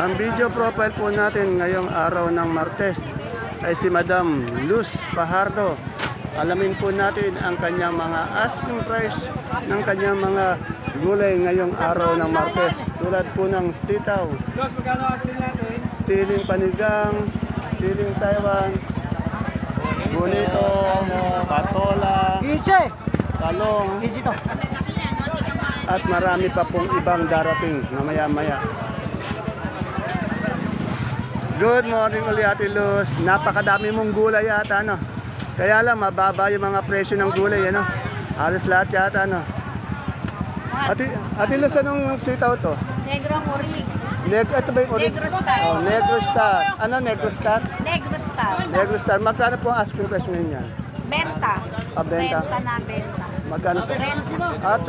Ang video profile po natin ngayong araw ng Martes ay si Madam Luz Fajardo. Alamin po natin ang kanyang mga asking price ng kanyang mga gulay ngayong araw ng Martes. Tulad po ng sitaw, siling panigang, siling Taiwan, bonito, patola, talong, at marami pa pong ibang darating na maya-maya. Good morning ulit Ate Luz. Napakadami mong gulay yata, no? Kaya lang mababa yung mga presyo ng gulay, ano? Halos lahat yata, no? Ate Luz, anong sitaw to? Negro Morig. Ito ba yung orig? Negro Star. Oh, Negro Star. Ano, Negro Star? Negro Star. Negro Star. Magkano po ang asking price ngayon yan? Benta. Benta. Benta na benta. Magkano po? 30.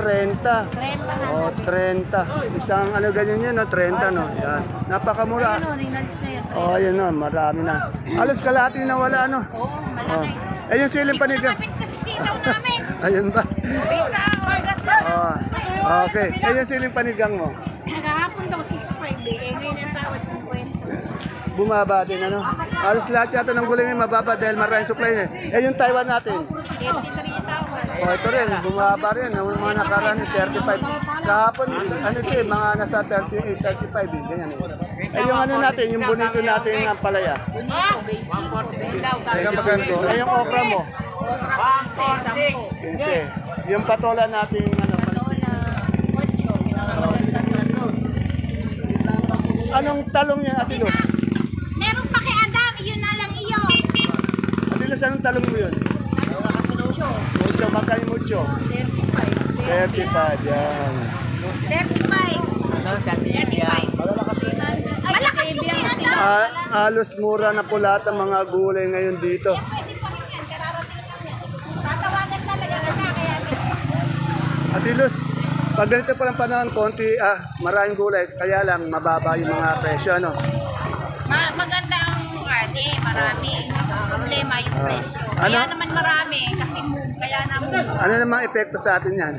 30. 30 na Oh, 30. Isang ano ganyan yun, no? 30, no? Yan. Napakamura. Ayun o, rinalis na yun. Oh, ayun, no? Marami na. Alas kalahati na wala, no? Oo, malaki. Eh, yung siling panigang. Kapit kasi sitaw namin. Ayun ba? Pisa, oras lang. Oh, okay. Eh, yung siling panigang mo. Nagahapon daw 6.5 eh. Ngayon ang tawad 50. Bumaba din, ano? Alas lahat yata ng gulay ngayon mababa dahil maraming supply na. Eh, yung Taiwan natin. 33 tawad. Oh, ito rin, bumaba rin. Ang mga nakaraan, 35. Kahapon, ano ito eh, mga nasa 38, 35 eh. Ganyan eh. Eh, yung ano natin, yung bonito natin ng palaya. Eh, yung okra mo. 15. Yung patola natin, ano, anong talong yan, Ate Luz? Meron pa kay Adam, yun na lang iyo. Ate Luz, anong talong mo yun? Mucho, magkano yung mucho? 35. 35, yan. 35. 35. Malakas yung kay Adam. Halos mura na po lahat ng mga gulay ngayon dito. Pwede pa rin yan, kararating lang yan. Tatawagan talaga kasi kaya. Ate Luz, pag ganito pa lang panahon, konti, maraming gulay, kaya lang mababa yung mga presyo, ano? Maganda ang karne, marami. Ang problema yung presyo. Kaya Ano? naman marami, kasi move, kaya na move. Ano namang epekto sa atin yan?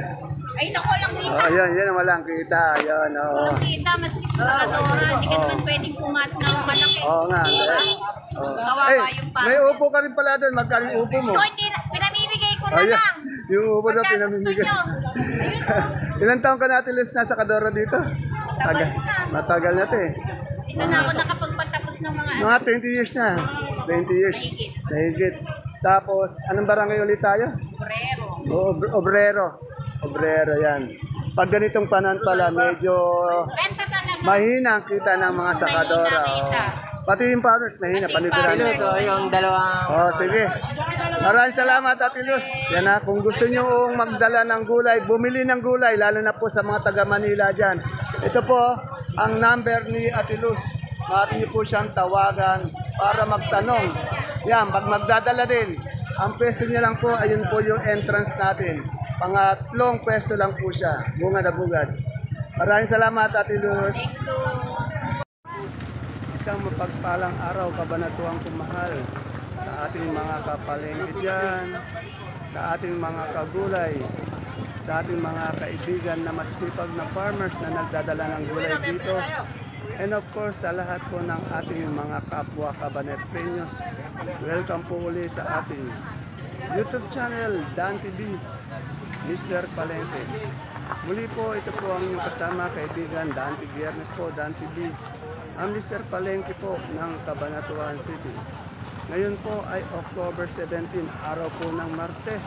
Ay nako, lang kita. Oh, yan ang walang kita, yan, oo. Walang kita, mas sa kadora. Hindi ka naman pwedeng pumat ng malaki. Oo nga, oh. Kawawa Eh, yung pa. may upo ka rin pala doon, magkano yung upo mo? So, hindi, pinamimigay ko na Ayan, lang. yung upo na Pagka pinamimigay. gusto nyo. Ilan taong ka natin Luz nasa Kadora dito? Matagal na. Matagal na to eh. Dito na ako nakapagpatapos ng mga Mga 20 years na. 20 years. Mahigit. Tapos, anong barangay ulit tayo? obrero. Obrero. Obrero, yan. Pag ganitong panan pala, medyo Renta talaga. mahina ang kita ng mga sakadora. Mahina kita. Pati yung farmers, mahina. Panibiraan. farmers. yung dalawang Oh, sige. Maraming salamat, Ate Luz. Yan na, kung gusto nyo magdala ng gulay, bumili ng gulay, lalo na po sa mga taga Manila dyan. Ito po, ang number ni Ate Luz. Maaari nyo po siyang tawagan para magtanong. Yan, pag magdadala din, ang pwesto niya lang po, ayun po yung entrance natin. Pangatlong pwesto lang po siya. Bungad na bungad. Maraming salamat, Ate Luz. Isang mapagpalang araw, kabanatuang kumahal sa ating mga kapalengke dyan, sa ating mga kagulay, sa ating mga kaibigan na masisipag na farmers na nagdadala ng gulay dito. And of course, sa lahat po ng ating mga kapwa kabanetpeños, welcome po uli sa ating YouTube channel, Dan TV, Mr. Palengke. Muli po, ito po ang inyong kasama, kaibigan, Dan TV Viernes po, Dan TV. Ang Mr. Palengke po ng Cabanatuan City. Ngayon po ay October 17, araw po ng Martes.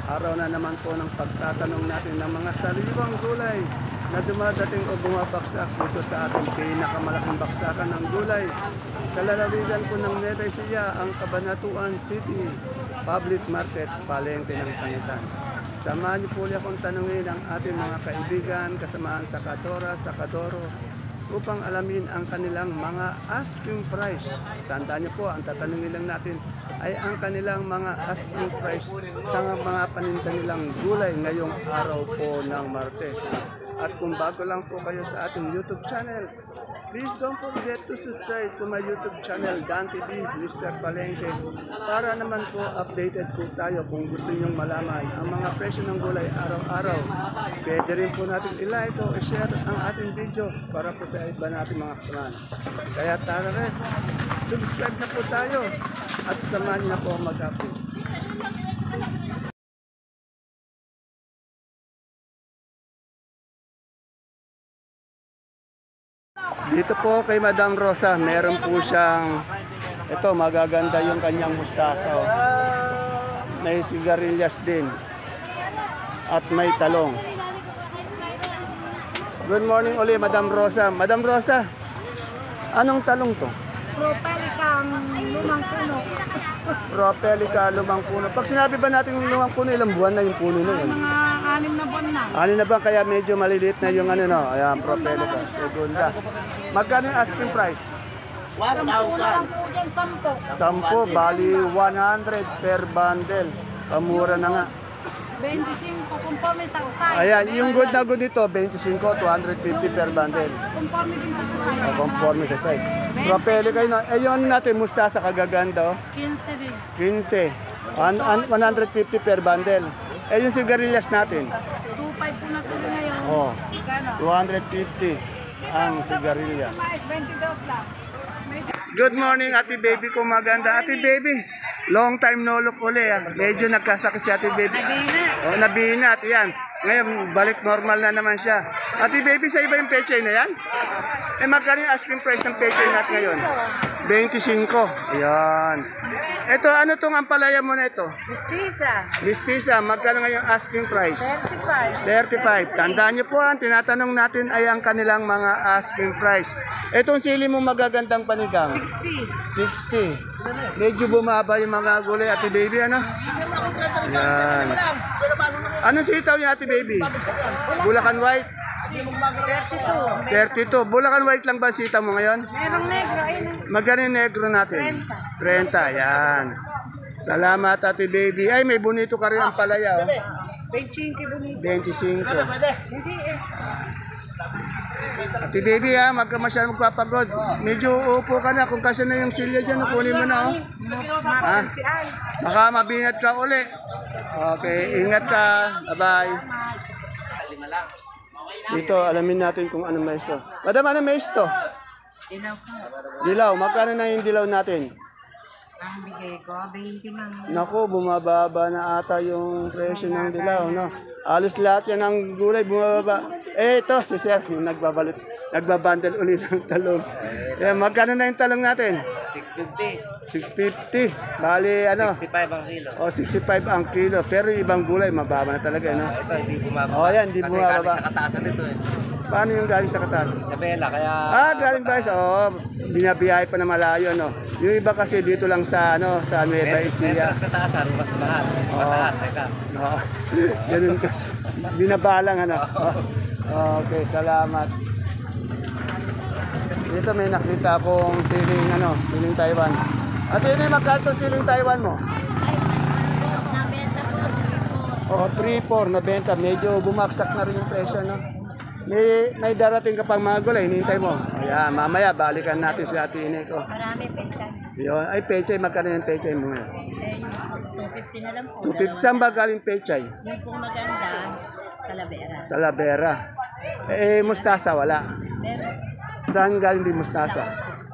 Araw na naman po ng pagtatanong natin ng mga sariwang gulay na dumadating o bumabaksak dito sa ating pinakamalaking baksakan ng gulay. Sa lalawigan po ng Nueva Ecija, ang Cabanatuan City Public Market, Palengke ng Sangitan. Samahan niyo po ulit akong tanungin ang ating mga kaibigan, kasamaan sa Kadora, sa Kadoro, upang alamin ang kanilang mga asking price. Tandaan niyo po, ang tatanungin lang natin ay ang kanilang mga asking price sa mga paninda nilang gulay ngayong araw po ng Martes. At kung bago lang po kayo sa ating YouTube channel, please don't forget to subscribe to my YouTube channel, Dan TV, Mr. Palengke, para naman po updated po tayo kung gusto nyong malaman ang mga presyo ng gulay araw-araw. Pwede rin po natin i-like o i-share ang ating video para po sa iba natin mga kasamahan. Kaya tara rin, subscribe na po tayo at samahan na po mag-update. Dito po kay Madam Rosa, meron po siyang, ito magaganda yung kanyang mustasa. Oh. May sigarilyas din. At may talong. Good morning uli Madam Rosa. Madam Rosa, anong talong to? Propelica, lumang puno. Propelica, lumang puno. Pag sinabi ba natin lumang puno, ilang buwan na yung puno na yun? Mga 6 na buwan na. Ano na ba kaya medyo maliliit na yung ano no? Ayan, Propelica. Segunda. Magkano yung asking price? 1,000. Lang po dyan, 10. 10, bali 100 per bundle. Pamura na nga. 25, conforme sa size. Ayan, yung good na good dito, 25, 250 per bundle. Conforme din po sa size. Conforme sa size. Propeli kayo na. Eh, yung natin, mustasa kagaganda, oh. 15 din. 15. 150 per bundle. Eh, yung sigarilyas natin. 2,500 po na tuloy ngayon. Oh, Gano? 250 ang sigarilyas. 22 lang. Good morning, Ate Baby ko maganda. Ate Baby, long time no look uli. Ah. Medyo nagkasakit si Ate Baby. Oh, nabinat, yan. Ngayon, balik normal na naman siya. Ate Baby, sa iba yung pechay na yan? Eh, magkano yung asking price ng pechay natin ngayon? 25. Ayan. Ito, ano tong ampalaya mo na ito? Mestiza. Mistisa, magkano ngayon asking price? 35. 35. Tandaan niyo po, ang tinatanong natin ay ang kanilang mga asking price. Itong sili mo magagandang panigang? 60. Medyo bumaba yung mga gulay, Ate Baby, ano? Yan. Anong sitaw niya, Ate Baby? Bulacan White? 32. Bulacan White lang ba ang sitaw mo ngayon? Merong negro, ayun. Magkano yung negro natin? 30. Yan. Salamat, Ate Baby. Ay, may bonito ka rin ang palaya, oh. 25 bonito. 25. Hindi eh. Ate Baby, ha, magka masyadong magpapagod. Medyo uupo ka na. Kung kasi na yung silya dyan, kunin mo na, oh. Ha? Baka mabinat ka uli. Okay, ingat ka. Bye-bye. Dito, alamin natin kung anong mais to. Madam, anong mais to? Ilaw ko. Dilaw. Magkano na yung dilaw natin? Ang bigay ko, 20 lang. Naku, bumababa na ata yung presyo ng dilaw, no? Alos lahat yan ng gulay, bumababa. Eh, ito, si Sir, yung nagbabandel ulit ng talong. Eh, magkano na yung talong natin? 650. Bali, ano? 65 ang kilo. O, 65 ang kilo. Pero yung ibang gulay, mababa na talaga, no? Ito, hindi bumababa. O, yan, hindi Kasi bumababa. galing sa kataasan nito eh. Paano yung galing sa kataas? Isabela, kaya... Ah, galing ba? Oo, binabiyahe pa na malayo, no? Yung iba kasi dito lang sa, ano, sa Nueva Ecija. Metro kataasan, mas mahal. Mataas, eka. Oo, ganun ka. Binabalang, ano? Okay, salamat. Dito may nakita akong siling, ano, siling Taiwan. At yun yung magkano siling Taiwan mo? Oh, 3-4 na benta. Medyo bumaksak na rin yung presyo, no? May darating ka pang mga gulay, hinihintay mo. Ayan, mamaya balikan natin si Ate Ine ko. Marami penchan. Yun, ay pechay, magkano yung pechay mo ngayon? 250 na lang po. 250, saan ba galing pechay? Yung pong maganda, Talavera. Talavera. Eh, mustasa, wala. Meron. Saan galing din mustasa?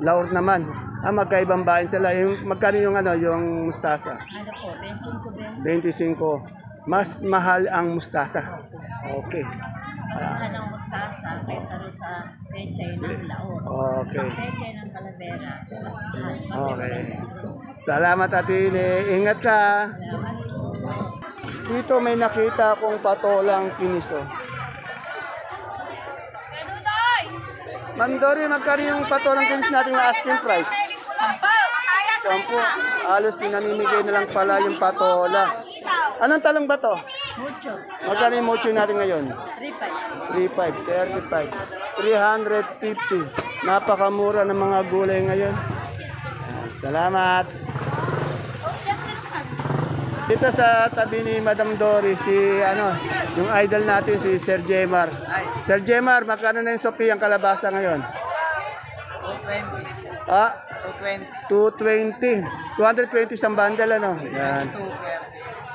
Laur naman. Ah, magkaibang bayan sila. Yung, magkano yung, ano, yung mustasa? Ano po, 25 din. 25. Mas mahal ang mustasa. Okay. Mas mahal ang mustasa kaysa rin sa pechay ng laon. Okay. Ang pechay ng Talavera, mahal. Okay. Salamat, Ate Ine. Ingat ka. Dito may nakita akong patolang piniso. Ma'am Dory, magkano yung patolang kinis natin na asking price? 10. Halos pinamimigay na lang pala yung patola. Anong talong ba to? Mucho. Magkano yung mucho natin ngayon? 3,500. 35, 350. Napakamura ng mga gulay ngayon. Salamat. Dito sa tabi ni Madam Dory, si ano, Yung idol natin si Sir Jemar. Sir Jemar, magkano na yung Sophie ang kalabasa ngayon? 220. Ah, 220. 220. 220 isang bundle, ano? Yan.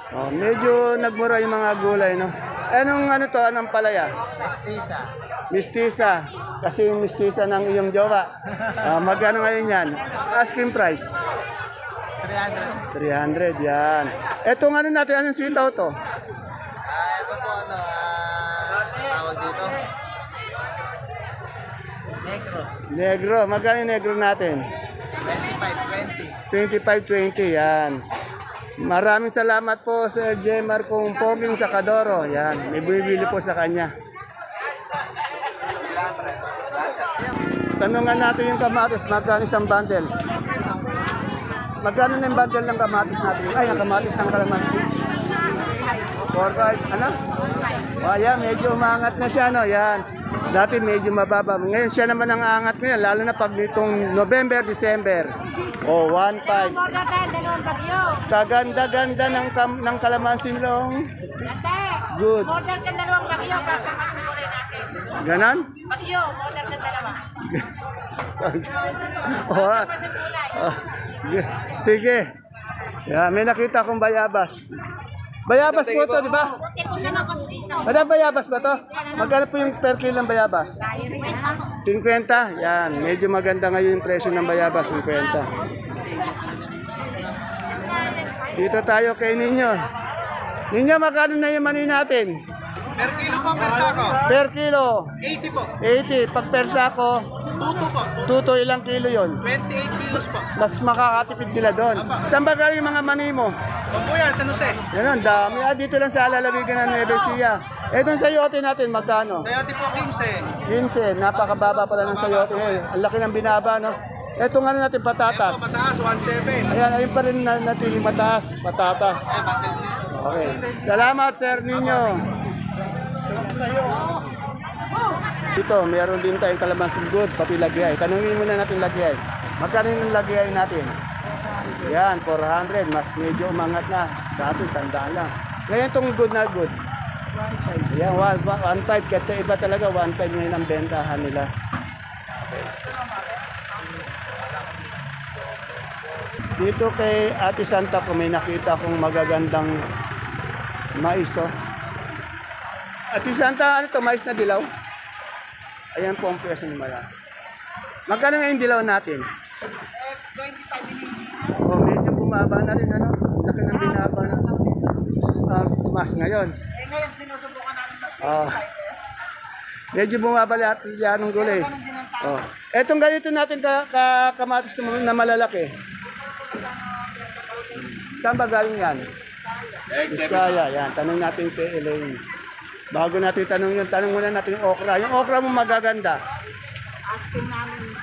Oh, medyo nagmura yung mga gulay, no? Anong ano to? Anong palaya? Mestiza. Mistisa. Kasi yung mistisa ng iyong jowa. Magkano ngayon yan? Asking price? 300. 300, yan. Etong ano natin, anong sitaw to? Ito po tawag dito. Negro. Negro. Magkano yung negro natin? 25, 25-20, yan. Maraming salamat po Sir Jemar kung poging sa Kadoro. Yan, may bibili po sa kanya. Tanungan natin yung kamatis, magkano isang bundle? Magkano na yung bundle ng kamatis natin? Ay, ang kamatis ng kalamansi. 4-5, ano? Ayan, medyo umangat na siya, no? Yan. Dati medyo mababa. Ngayon siya naman ang angat ngayon, lalo na pag nitong November, December. O, 1.5. Kaganda-ganda ng kalamansi long. Good. Order ka dalawang bagyo, kakakakulay natin. Ganon? Bagyo, order ka dalawa. Sige. Yeah, may nakita akong bayabas. Bayabas po to, di ba? Kasi kung naman ko dito. Madam, bayabas ba to? Magkano po yung per kilo ng bayabas? 50? Yan. Medyo maganda ngayon yung presyo ng bayabas, 50. Dito tayo kay Ninyo. Ninyo, magkano na yung mani natin? Per kilo po, per sako. Per kilo? 80 po. 80. Pag per sako, Tuto po. tuto ilang kilo yon? 28 kilos po. Mas makakatipid sila doon. Saan ba galing yung mga mani mo? Pambuyan, San Jose. Yan ang dami. Dito lang sa Alalawigan ng Nueva Ecija. Etong sayote natin, magkano? Sayote po, 15. 15. Napakababa pala ng sayote. Ang laki ng binaba, no? Etong ano natin, patatas. Ito, mataas, 1.7. Ayan, ayun pa rin natiling mataas. Patatas. Okay. Salamat, Sir Ninyo. Dito, meron din tayong kalamansi good, pati lagay. Tanungin muna natin lagay. Magkano yung lagay natin? Yan, 400. Mas medyo umangat na. Dati, 100 lang. Ngayon itong good na good. Yan, 1.5. Kahit sa iba talaga, 1.5 ngayon ang bentahan nila. Dito kay Ate Santa ko may nakita kong magagandang mais, oh. Ate Santa, ano to? Mais na dilaw? Ayan po ang presyo ni Mala. Magkano ngayon dilaw natin? 25 oh, medyo bumaba na rin, ano? Laki ng binaba na. Tumas ngayon. Ngayon sinusubukan namin Medyo bumaba lahat yan ng gulay. Oh. Etong ganito natin kamatis na malalaki. Saan ba galing yan? Biskaya, yan. Tanong natin kay Elaine. Bago natin tanong yun, tanong muna natin yung okra. Yung okra mo magaganda. Asking namin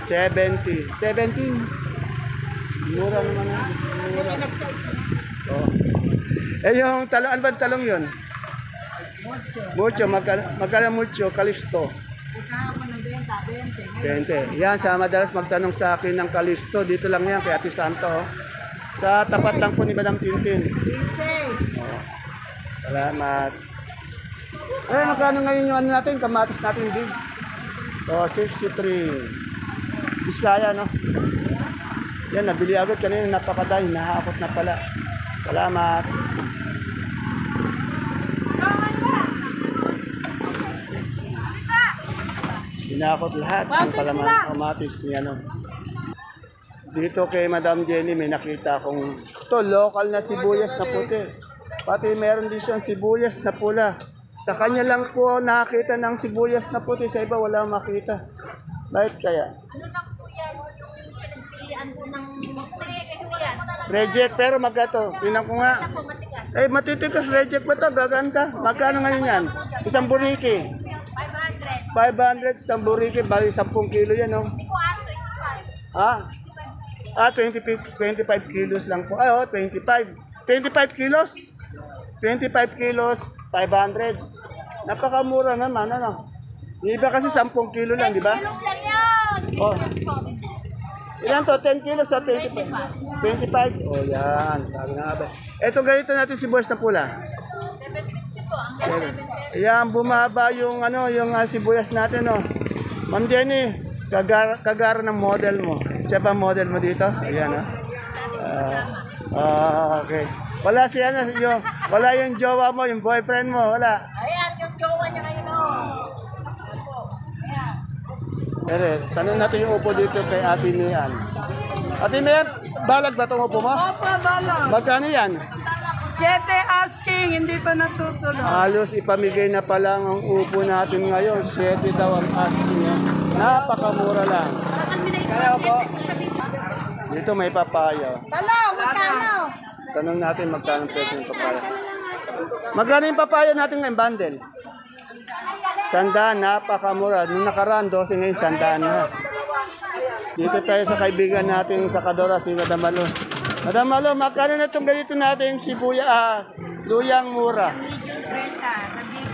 70. 17. Mura naman yan. Mura. Oh. Yung talong, ano ba talong yun? Mucho. Magkano mucho? Calixto. 20. Yan, sa madalas magtanong sa akin ng Calixto. Dito lang yan kay Ate Santo. Oh. Sa tapat lang po ni Madam Tintin. Oh. Salamat. Magkano ngayon yung ano natin? Kamatis natin din. So, 63. Biskaya, no? Yan, nabili agad kanina. Napakadahil. Nahakot na pala. Salamat. Hinakot lahat ng kamatis ni ano. Dito kay Madam Jenny may nakita akong to local na sibuyas na puti. Pati meron din siyang sibuyas na pula. Sa kanya lang po nakita ng sibuyas na puti, sa iba wala makita. Bakit kaya? Ano lang po yan, yung pinagpilian ng pinagpilian. Reject, pero magkato. Tingnan ko nga. Po, matigas. Matitikas reject ba ito? Gaganda. Magkano ngayon yan? Isang buriki. 500. 500 isang buriki. Bali 10 kilo yan, no? Hindi po, 25. 25 kilos lang po. 25. 25 kilos? 25 kilos, 500. Napakamura naman, ano? Yung iba kasi 10 kilo lang, di ba? Kilos lang yan. Oh. Ilan to? 10 kilos o 25? 25? Oh, yan. Sabi na nga ba. Ito ganito natin si boss na pula. 750 Ayan, bumaba yung yung sibuyas natin, oh. Ma'am Jenny, kagara ng model mo. Siya ba model mo dito? Ayan, oh. Okay. Wala wala yung jowa mo, yung boyfriend mo, wala. Ayan, yung jowa niya ngayon, oh. Pero, tanong natin yung upo dito kay Ate Mian. Ate Mian, balag ba itong upo mo? Opo, balang. Magkano yan? 7 asking, hindi pa natutuloy. Halos ipamigay na pa lang ang upo natin ngayon. 7 daw ang asking niya. Napakamura lang. Kaya po. Dito may papaya. Talo, magkano? Tanong natin magkano ang presyo ng papaya. Magkano yung papaya natin ngayon, bundle? 100, napakamura. Nung nakaraan, 12 ngayon, 100 na. Dito tayo sa kaibigan natin sa Kadora, si Madam Malo. Madam Malo, magkano na itong ganito natin luyang mura? 30, sa big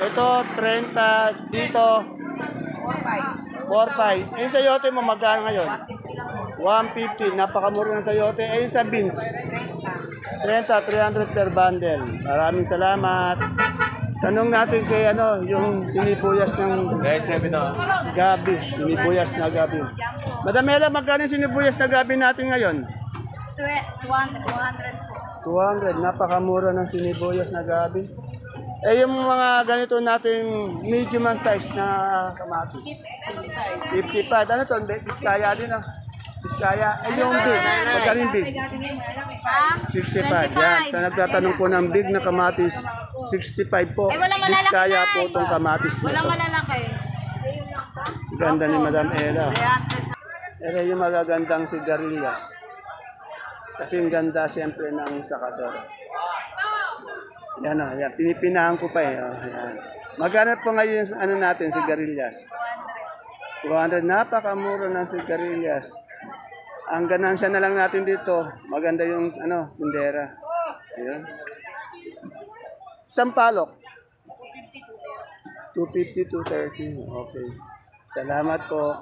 35. Ito, 30, dito, 4-5. Eh, sayote mo, magkano ngayon? 150, napakamura ng sayote. Eh, sa beans? 30, 300 per bundle. Maraming salamat. Tanong natin kay yung sinibuyas ng gabi. Sinibuyas na gabi. Madam Ella, magkano yung sinibuyas na gabi natin ngayon? 200, napakamura ng sinibuyas na gabi. Eh, yung mga ganito natin medium ang size na kamatis. 55. Ano to? Biskaya din, ah. Biskaya. Eh, yung big. Magkano yung big? 65. Yan. Sa nagtatanong po ng big na kamatis, 65 po. Biskaya po itong kamatis na Walang to. malalaki. Ganda ni Madam Ella. Pero yung magagandang sigarilyas. Kasi yung ganda siyempre ng sakadora. Yan o, yan. Pinipinahan ko pa eh. Oh, yan. Magkano po ngayon natin, sigarilyas? 200. Napakamura ng sigarilyas. Ang ganansya na lang natin dito, maganda yung tindera. Ayan. Sampalok. 250, 230. Okay. Salamat po.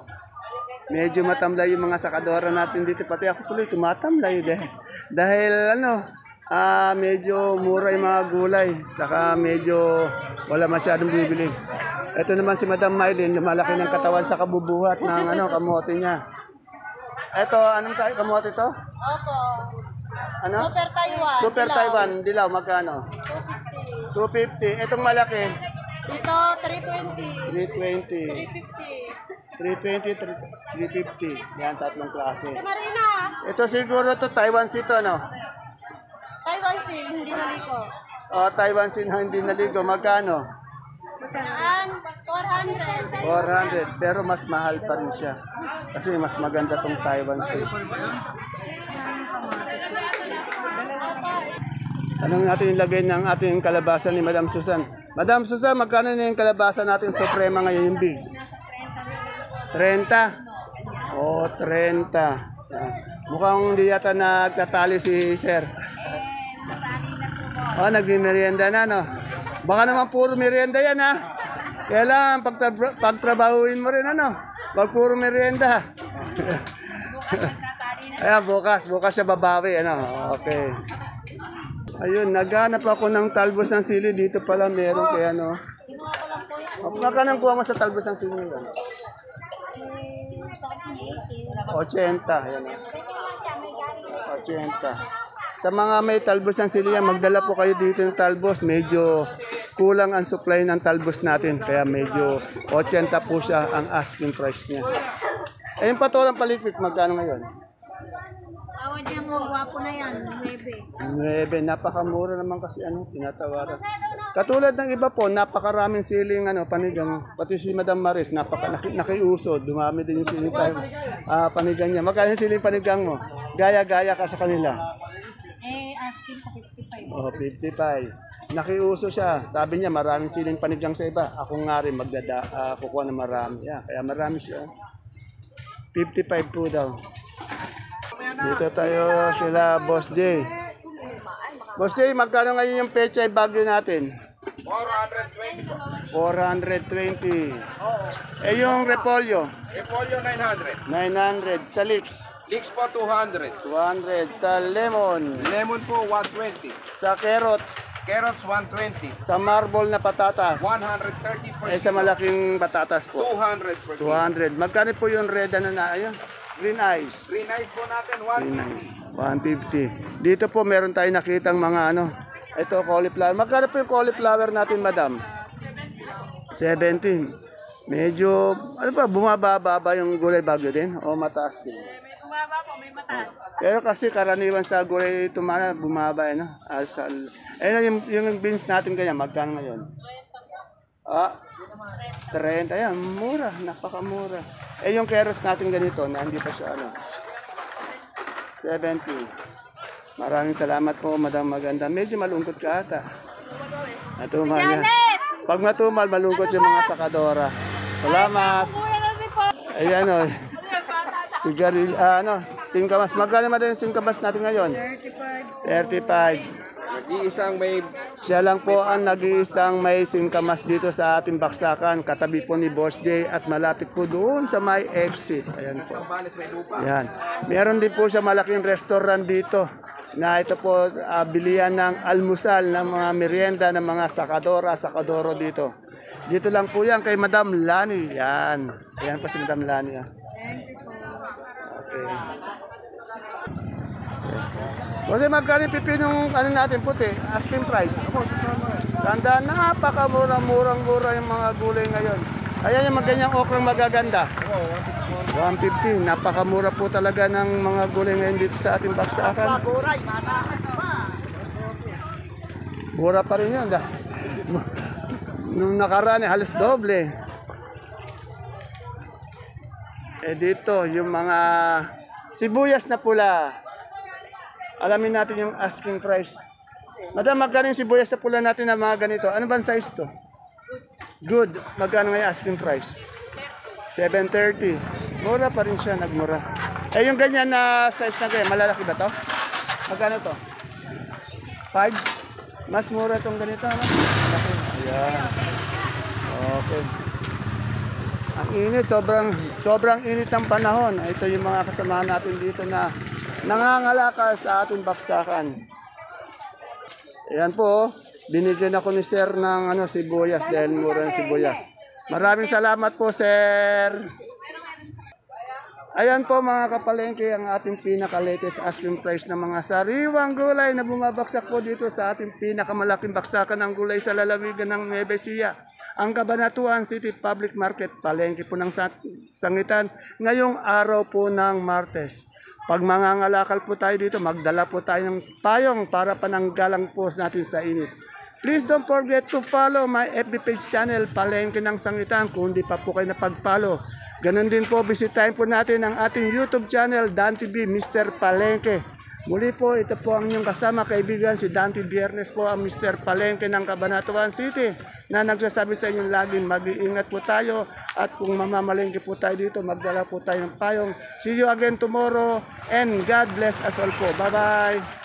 Medyo matamlay yung mga sakadora natin dito. Pati ako tuloy tumatamlay dahil medyo mura yung mga gulay. Saka medyo wala masyadong bibili. Ito naman si Madam Mylene, lumalaki ng katawan sa kabubuhat ng kamote niya. Ito, anong kamote to? Opo. Ano? Super Taiwan. Super dilaw. Taiwan, dilaw, magkano? 250. 250. Itong malaki, Dito, 320. 320. 320, 350. Yan, tatlong klase. Marina. Ito siguro to Taiwan Sea to, no? Taiwan Sea, hindi naliko. Taiwan Sea na hindi naligo, magkano? Saan? 400. 400, pero mas mahal pa rin siya. Kasi mas maganda tong Taiwan Sea. Tanong natin yung lagay ng ating kalabasa ni Madam Susan. Madam Susan, magkano na yung kalabasa natin Suprema ngayon yung big? 30? 30. Mukhang hindi yata nagtatali si Sir. Nagmimerienda na, no? Baka naman puro merienda yan, ha? Kailangan pagtrabahuin mo rin, Wag puro merienda. Ayan, bukas siya babawi, Okay. Ayun, naghanap ako ng talbos ng sili. Dito pala meron kaya, Magkano kuha mo sa talbos ng sili? 80. Ayan, 80. Sa mga may talbos ng sili, magdala po kayo dito ng talbos. Medyo kulang ang supply ng talbos natin. Kaya medyo 80 po siya ang asking price niya. Yung patolang palikpik, magkano ngayon? Awad niya mo, gwapo na yan. 9. 9. Napakamura naman kasi tinatawaran. Katulad ng iba po, napakaraming siling panigang. Pati si Madam Maris, nakiuso. Dumami din yung siling panigang niya. Magkano yung siling panigang mo? Gaya-gaya ka sa kanila. Asking ko 55. 55. Nakiuso siya. Sabi niya, maraming siling panigang sa iba. Ako nga rin kukuha na marami. Kaya marami siya. 55 po daw. Dito tayo sila Boss J. Boss J, magkano ngayon yung pechay bagyo natin? 420. Eh yung repolyo? Repolyo 900. 900. Sa leeks? Leeks po 200. 200. Sa lemon? Lemon po 120. Sa carrots? Carrots 120. Sa marble na patatas. 130 per Sa malaking patatas po. 200 per 200. Magkano po yung red na ayun? Green eyes. Green eyes po natin, Green eyes. 150. Dito po meron tayong nakitang mga ito cauliflower. Magkano po yung cauliflower natin, madam? 17. Medyo, bumababa yung gulay bagyo din? O mataas din? May bumaba po, may mataas. Pero kasi karaniwan sa gulay tumana, bumaba, asal. Yung beans natin ganyan, magkano ngayon? 30. Ayan, mura, napakamura. Yung carrots natin ganito, na hindi pa siya 70. Maraming salamat po, Madam Maganda. Medyo malungkot ka ata. Natumal yan. Pag matumal, malungkot yung mga sakadora. Salamat. Ayan o. Sigaril, singkamas. Magkano madam yung singkamas natin ngayon? 35. Nag-iisang may Siya lang po ang nag-iisang may singkamas dito sa ating baksakan. Katabi po ni Boss J at malapit po doon sa may exit. Ayan po. balis may lupa. Ayan. Meron din po siya malaking restaurant dito na ito po bilihan ng almusal, ng mga merienda, ng mga sakadoro dito. Dito lang po yan kay Madam Lani. Yan. Ayan po si Madam Lani. Okay. Kasi magkano pipinong natin puti? Asking price. Sandaan, napakamurang-mura yung mga gulay ngayon. Ayan yung ganyang okrang magaganda. 150. Napakamura po talaga ng mga gulay ngayon dito sa ating baksakan. Mura pa rin yun. Nung nakaraan, halos doble. Dito, yung mga sibuyas na pula. Alamin natin yung asking price. Madam, magkano yung sibuyas na pula natin na mga ganito? Ano bang size to? Good. Magkano nga yung asking price? 730. Mura pa rin siya, nagmura. Yung ganyan na size na ganyan, malalaki ba to? Magkano to? 5? Mas mura tong ganito, no? Malaki. Ayan. Okay. Ang init, sobrang init ng panahon. Ito yung mga kasamahan natin dito na nangangalakal sa ating baksakan. Ayan po, binigyan ako ni Sir ng sibuyas dahil mura ng sibuyas. Maraming salamat po, Sir. Ayan po mga kapalengke, ang ating pinaka-latest asking price ng mga sariwang gulay na bumabaksak po dito sa ating pinakamalaking baksakan ng gulay sa lalawigan ng Nueva Ecija. Ang Cabanatuan City Public Market, palengke po ng Sangitan, ngayong araw po ng Martes. Pag mangangalakal po tayo dito, magdala po tayo ng payong para pananggalang po natin sa init. Please don't forget to follow my FB page channel, Palengke ng Sangitan, kung hindi pa po kayo napag-follow. Ganon din po, bisitahin po natin ang ating YouTube channel, Dan TV, Mr. Palengke. Muli po, ito po ang inyong kasama, kaibigan, si Dante Biernes po, ang Mr. Palengke ng Cabanatuan City, na nagsasabi sa inyo laging mag-iingat po tayo at kung mamamalengke po tayo dito, magdala po tayo ng payong. See you again tomorrow and God bless us all po. Bye-bye!